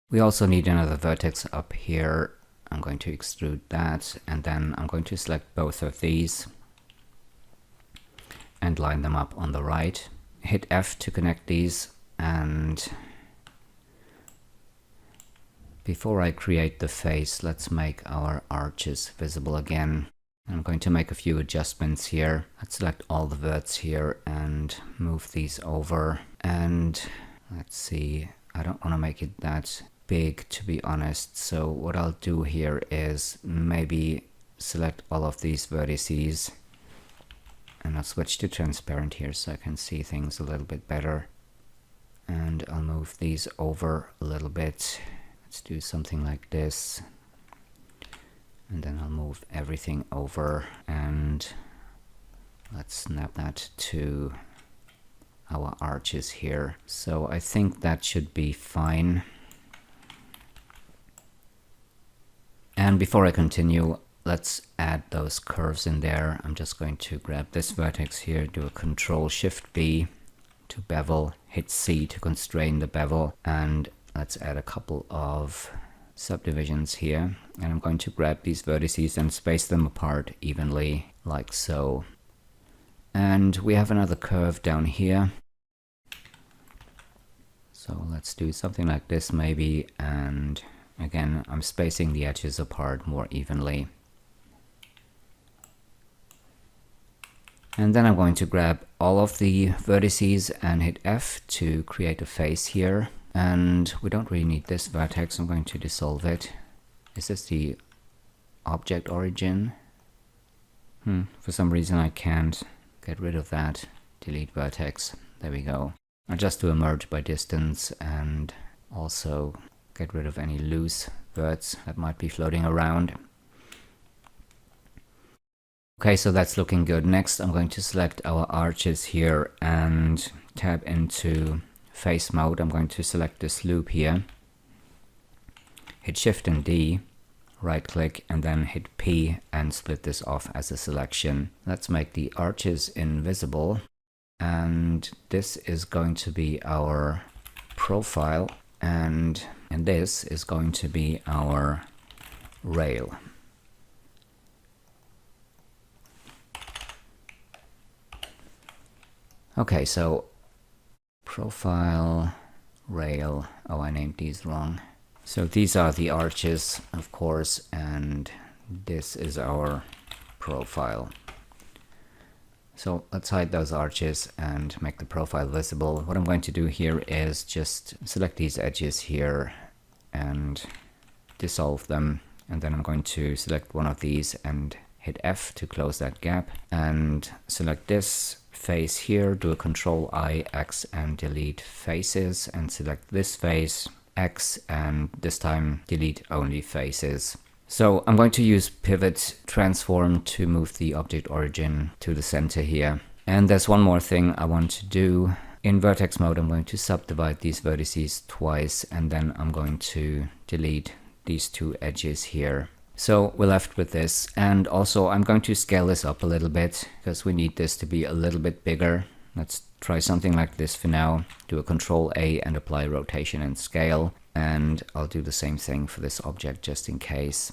We also need another vertex up here. I'm going to extrude that, and then I'm going to select both of these. and line them up on the right. Hit F to connect these, and before I create the face, let's make our arches visible again. I'm going to make a few adjustments here. Let's select all the verts here and move these over. And let's see, I don't want to make it that big, to be honest. So what I'll do here is maybe select all of these vertices, and I'll switch to transparent here so I can see things a little bit better. And I'll move these over a little bit. Let's do something like this. And then I'll move everything over, and let's snap that to our arches here. So I think that should be fine. And before I continue, let's add those curves in there. I'm just going to grab this vertex here, do a Control-Shift-B to bevel, hit C to constrain the bevel, and let's add a couple of subdivisions here. And I'm going to grab these vertices and space them apart evenly, like so. And we have another curve down here. So let's do something like this maybe, and again, I'm spacing the edges apart more evenly. And then I'm going to grab all of the vertices and hit F to create a face here. And we don't really need this vertex. I'm going to dissolve it. Is this the object origin? For some reason I can't get rid of that. Delete vertex. There we go. I'll just do a merge by distance and also get rid of any loose verts that might be floating around. Okay, so that's looking good. Next, I'm going to select our arches here and tab into face mode. I'm going to select this loop here, hit Shift and D, right click, and then hit P and split this off as a selection. Let's make the arches invisible, and this is going to be our profile, and this is going to be our rail. Okay, so profile, rail, oh, I named these wrong. So these are the arches, of course, and this is our profile. So let's hide those arches and make the profile visible. What I'm going to do here is just select these edges here and dissolve them. And then I'm going to select one of these and hit F to close that gap, and select this face here, do a Control-I, X, and delete faces, and select this face, X, and this time delete only faces. So I'm going to use pivot transform to move the object origin to the center here. And there's one more thing I want to do. In vertex mode, I'm going to subdivide these vertices twice, and then I'm going to delete these two edges here. So we're left with this, and also I'm going to scale this up a little bit because we need this to be a little bit bigger. Let's try something like this for now. Do a Control-A and apply rotation and scale, and I'll do the same thing for this object just in case.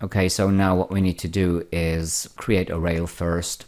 Okay, so now what we need to do is create a rail first,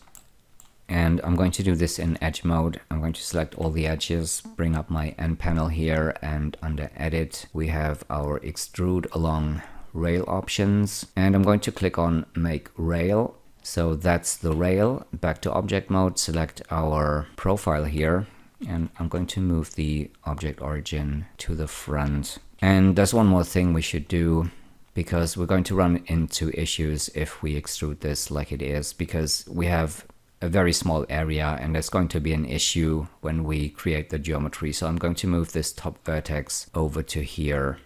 and I'm going to do this in edge mode. I'm going to select all the edges, bring up my end panel here, and under edit we have our extrude along rail options, and I'm going to click on make rail. So that's the rail. Back to object mode, select our profile here, and I'm going to move the object origin to the front. And there's one more thing we should do, because we're going to run into issues if we extrude this like it is, because we have a very small area and there's going to be an issue when we create the geometry. So I'm going to move this top vertex over to here.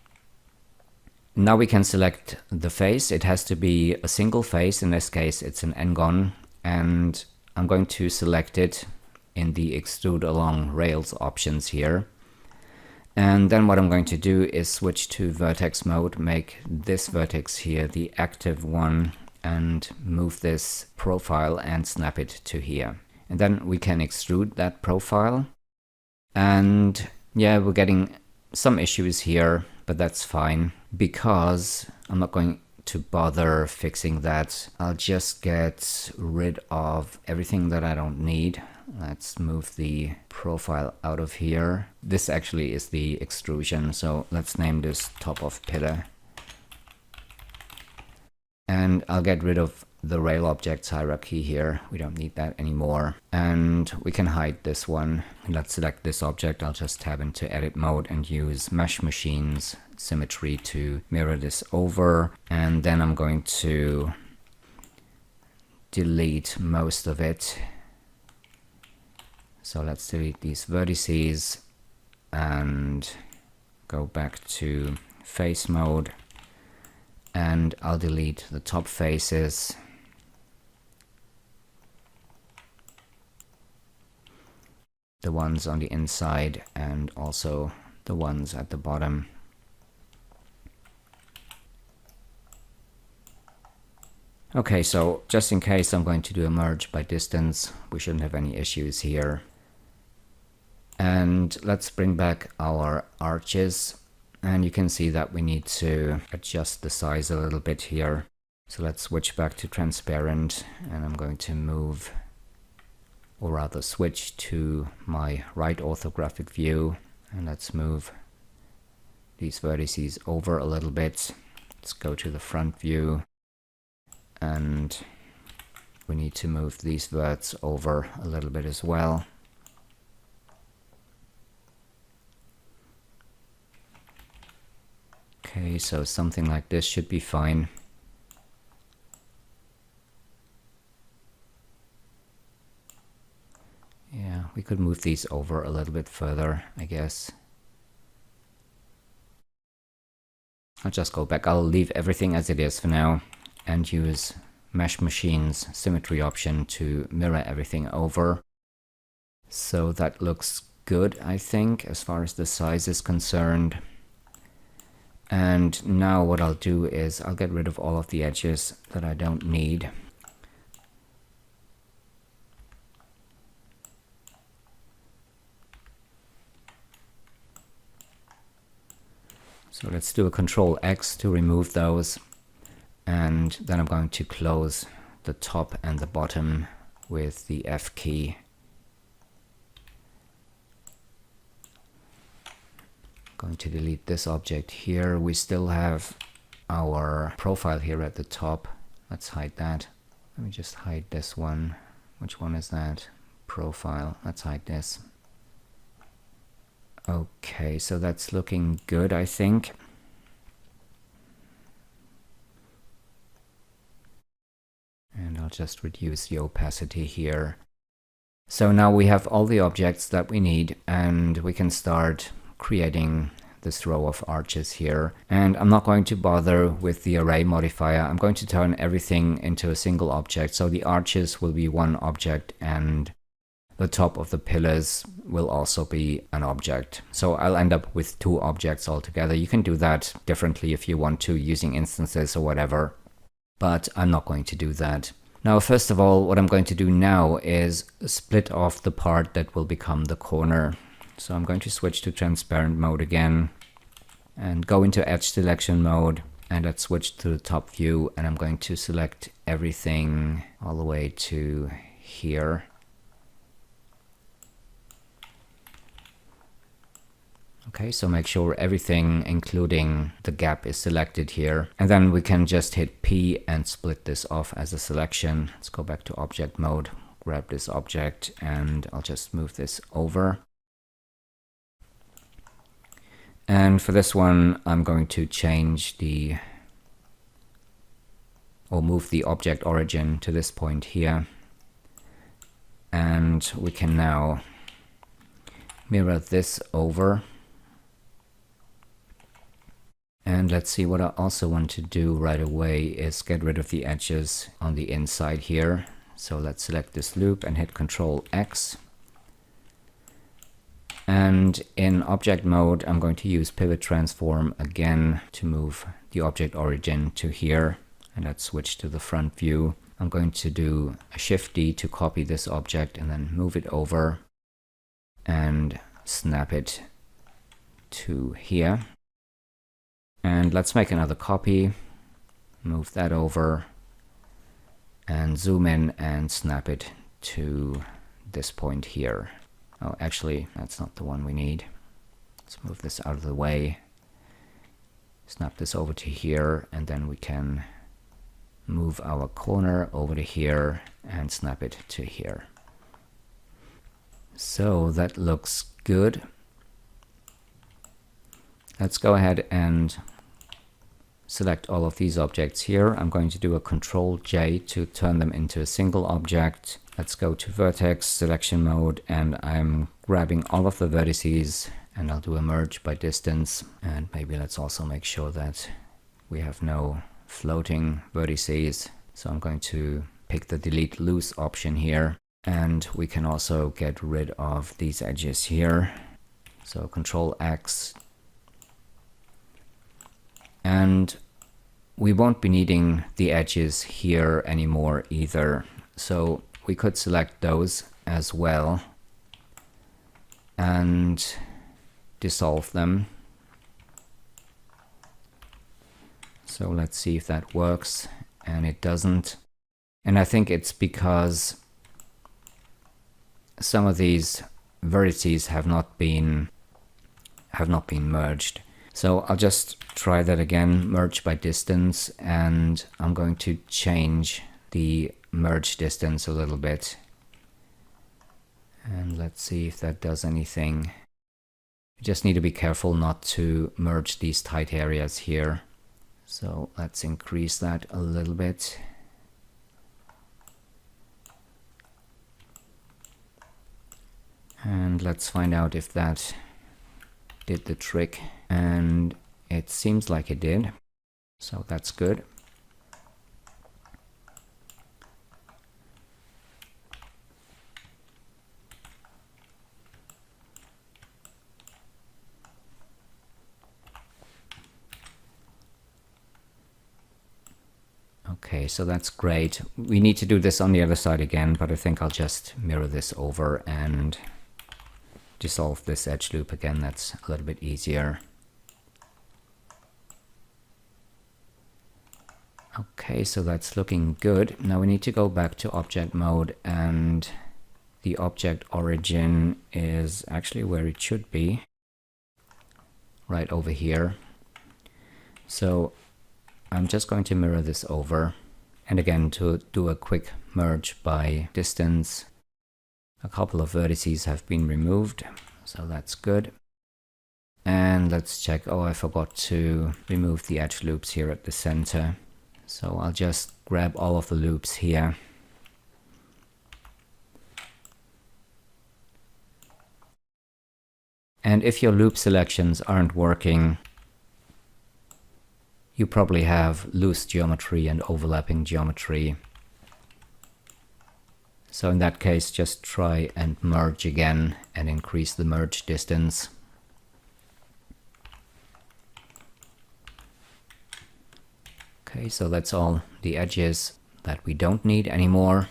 Now we can select the face. It has to be a single face. In this case, it's an n-gon, and I'm going to select it in the extrude along rails options here. And then what I'm going to do is switch to vertex mode, make this vertex here the active one, and move this profile and snap it to here. And then we can extrude that profile. And yeah, we're getting some issues here, but that's fine, because I'm not going to bother fixing that. I'll just get rid of everything that I don't need. Let's move the profile out of here. This actually is the extrusion, so let's name this top of pillar. And I'll get rid of the rail objects hierarchy here. We don't need that anymore. And we can hide this one. Let's select this object. I'll just tab into edit mode and use mesh machines symmetry to mirror this over. And then I'm going to delete most of it. So let's delete these vertices and go back to face mode, and I'll delete the top faces. The ones on the inside and also the ones at the bottom. Okay, so just in case I'm going to do a merge by distance, we shouldn't have any issues here. And let's bring back our arches, and you can see that we need to adjust the size a little bit here. So let's switch back to transparent, and I'm going to move, or rather switch to my right orthographic view, and let's move these vertices over a little bit. Let's go to the front view, and we need to move these verts over a little bit as well. Okay, so something like this should be fine. Yeah, we could move these over a little bit further, I guess. I'll just go back. I'll leave everything as it is for now and use Mesh Machines symmetry option to mirror everything over. So that looks good, I think, as far as the size is concerned. And now what I'll do is I'll get rid of all of the edges that I don't need. So let's do a Control X to remove those. And then I'm going to close the top and the bottom with the F key. Going to delete this object here. We still have our profile here at the top. Let's hide that. Let me just hide this one. Which one is that? Profile. Let's hide this. Okay, so that's looking good, I think. And I'll just reduce the opacity here. So now we have all the objects that we need, and we can start creating this row of arches here. And I'm not going to bother with the array modifier. I'm going to turn everything into a single object. So the arches will be one object, and the top of the pillars will also be an object. So I'll end up with two objects altogether. You can do that differently if you want to, using instances or whatever, but I'm not going to do that. Now, first of all, what I'm going to do now is split off the part that will become the corner. So I'm going to switch to transparent mode again and go into edge selection mode, and let's switch to the top view, and I'm going to select everything all the way to here. Okay, so make sure everything, including the gap, is selected here. And then we can just hit P and split this off as a selection. Let's go back to object mode, grab this object, and I'll just move this over. And for this one, I'm going to change move the object origin to this point here. And we can now mirror this over. And let's see, what I also want to do right away is get rid of the edges on the inside here. So let's select this loop and hit Control X. And in object mode, I'm going to use pivot transform again to move the object origin to here. And let's switch to the front view. I'm going to do a Shift D to copy this object and then move it over and snap it to here. And let's make another copy. move that over and zoom in and snap it to this point here. Oh, actually, that's not the one we need. Let's move this out of the way. Snap this over to here, and then we can move our corner over to here and snap it to here. So that looks good. Let's go ahead and select all of these objects here. I'm going to do a Ctrl-J to turn them into a single object. Let's go to vertex selection mode, and I'm grabbing all of the vertices, and I'll do a merge by distance. And maybe let's also make sure that we have no floating vertices. So I'm going to pick the delete loose option here, and we can also get rid of these edges here. So Ctrl-X. And we won't be needing the edges here anymore either. So we could select those as well and dissolve them. So let's see if that works, and it doesn't. And I think it's because some of these vertices have not been merged. So I'll just try that again, merge by distance, and I'm going to change the merge distance a little bit. And let's see if that does anything. You just need to be careful not to merge these tight areas here. So let's increase that a little bit. And let's find out if that did the trick. And it seems like it did. So that's good. Okay, so that's great. We need to do this on the other side again, but I think I'll just mirror this over and dissolve this edge loop again. That's a little bit easier. Okay, so that's looking good. Now we need to go back to object mode, and the object origin is actually where it should be, right over here. So I'm just going to mirror this over, and again to do a quick merge by distance. A couple of vertices have been removed, so that's good. And let's check. Oh, I forgot to remove the edge loops here at the center. So I'll just grab all of the loops here. And if your loop selections aren't working, you probably have loose geometry and overlapping geometry. So in that case, just try and merge again and increase the merge distance. Okay, so that's all the edges that we don't need anymore.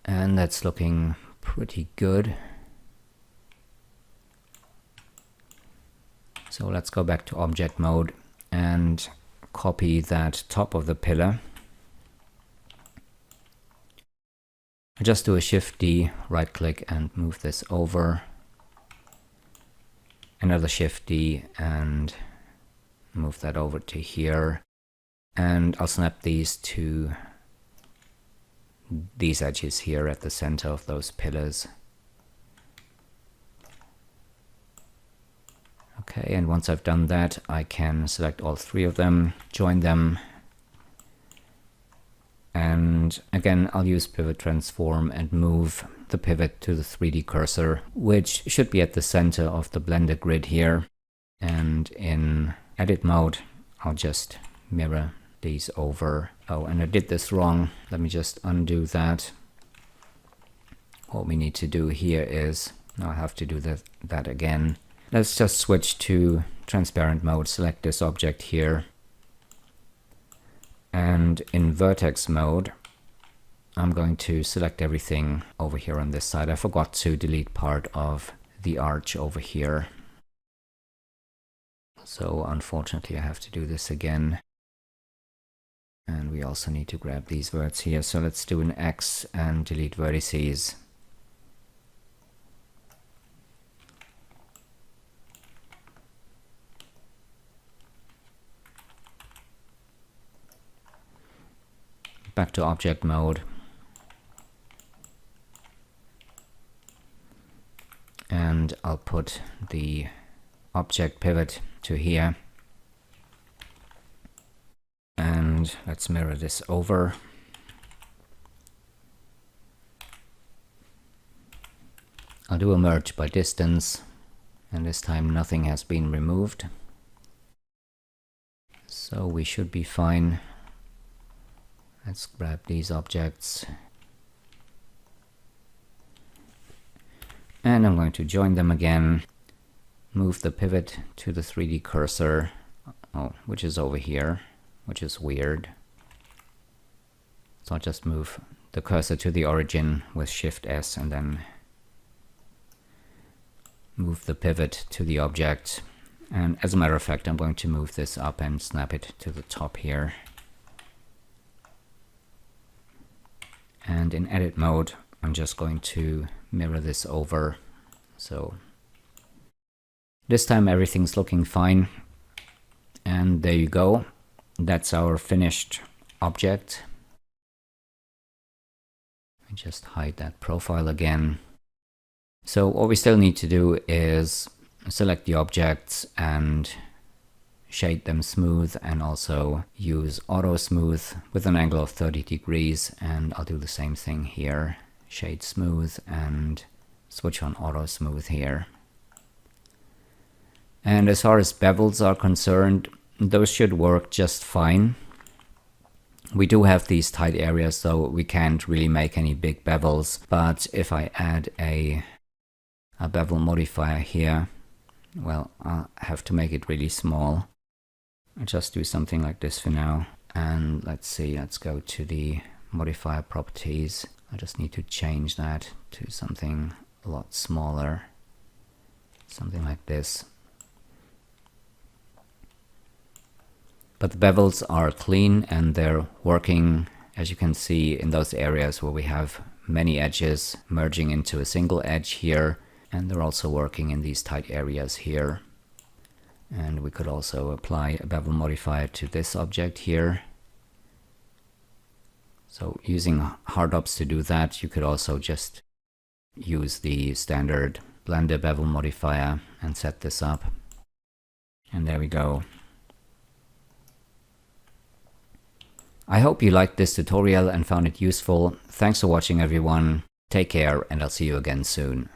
And that's looking pretty good. So let's go back to object mode and copy that top of the pillar. Just do a Shift D, right click and move this over. Another Shift D and move that over to here. And I'll snap these to these edges here at the center of those pillars. Okay, and once I've done that, I can select all three of them, join them. And again, I'll use pivot transform and move the pivot to the 3D cursor, which should be at the center of the Blender grid here. And in edit mode, I'll just mirror these over. Oh, and I did this wrong. Let me just undo that. What we need to do here is, now I have to do that again. Let's just switch to transparent mode, select this object here. And in vertex mode, I'm going to select everything over here on this side. I forgot to delete part of the arch over here. So unfortunately I have to do this again. And we also need to grab these words here. So let's do an X and delete vertices. Back to object mode. And I'll put the object pivot to here. And let's mirror this over. I'll do a merge by distance, and this time nothing has been removed. So we should be fine. Let's grab these objects. And I'm going to join them again. Move the pivot to the 3D cursor, which is over here, which is weird. So I'll just move the cursor to the origin with Shift S and then move the pivot to the object. And as a matter of fact, I'm going to move this up and snap it to the top here. And in edit mode, I'm just going to mirror this over. So this time everything's looking fine. And there you go. That's our finished object. I just hide that profile again. So what we still need to do is select the objects and shade them smooth, and also use auto smooth with an angle of 30 degrees. And I'll do the same thing here. Shade smooth and switch on auto smooth here. And as far as bevels are concerned, those should work just fine. We do have these tight areas, so we can't really make any big bevels. But if I add a bevel modifier here, well, I'll have to make it really small. I'll just do something like this for now. And let's see, let's go to the modifier properties. I just need to change that to something a lot smaller. Something like this. But the bevels are clean and they're working, as you can see, in those areas where we have many edges merging into a single edge here. And they're also working in these tight areas here. And we could also apply a bevel modifier to this object here. So using hard-ups to do that, you could also just use the standard Blender bevel modifier and set this up. And there we go. I hope you liked this tutorial and found it useful. Thanks for watching, everyone. Take care, and I'll see you again soon.